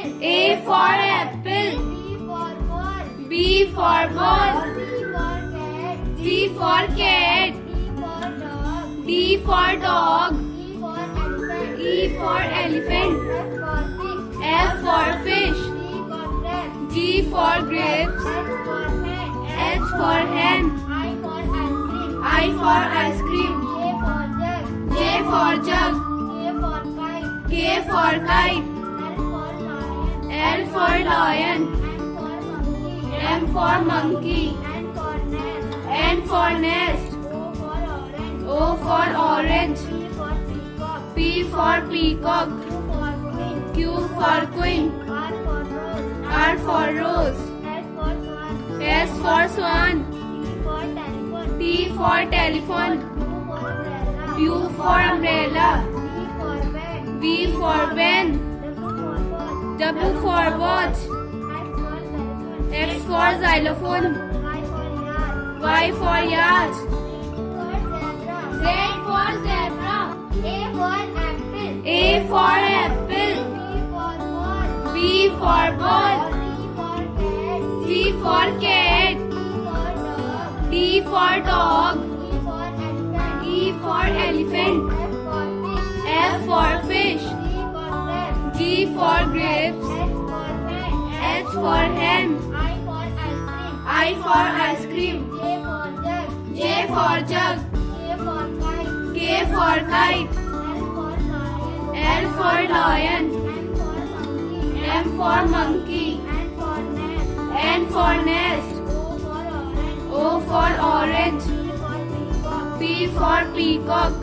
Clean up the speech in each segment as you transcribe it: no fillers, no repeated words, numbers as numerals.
A for apple. B for ball. C for cat. D for dog. E for elephant. F for fish. G for grapes. H for hen. I for ice cream. J for jug. K for kite. L for lion. M for monkey. N for nest. O for orange. P for peacock. Q for queen. R for rose. S for swan. T for telephone. U for umbrella. V for van. W for watch. X for xylophone. Y for yacht. Z for zebra. A for apple. B for ball. C for cat. D for dog. E for elephant. F for fish. G for grapes. H for hen. I for ice cream. J for jug. K for kite. L for lion. M for monkey. N for nest. O for orange. P for peacock.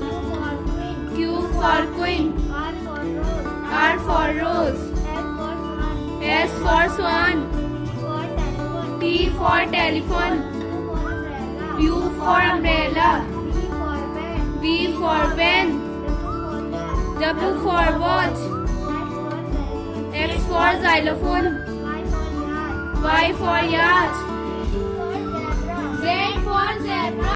Q for queen. R for rose. S for swan. T for telephone. U for umbrella. V for van. W for watch. X for xylophone. Y for yacht. Z for zebra.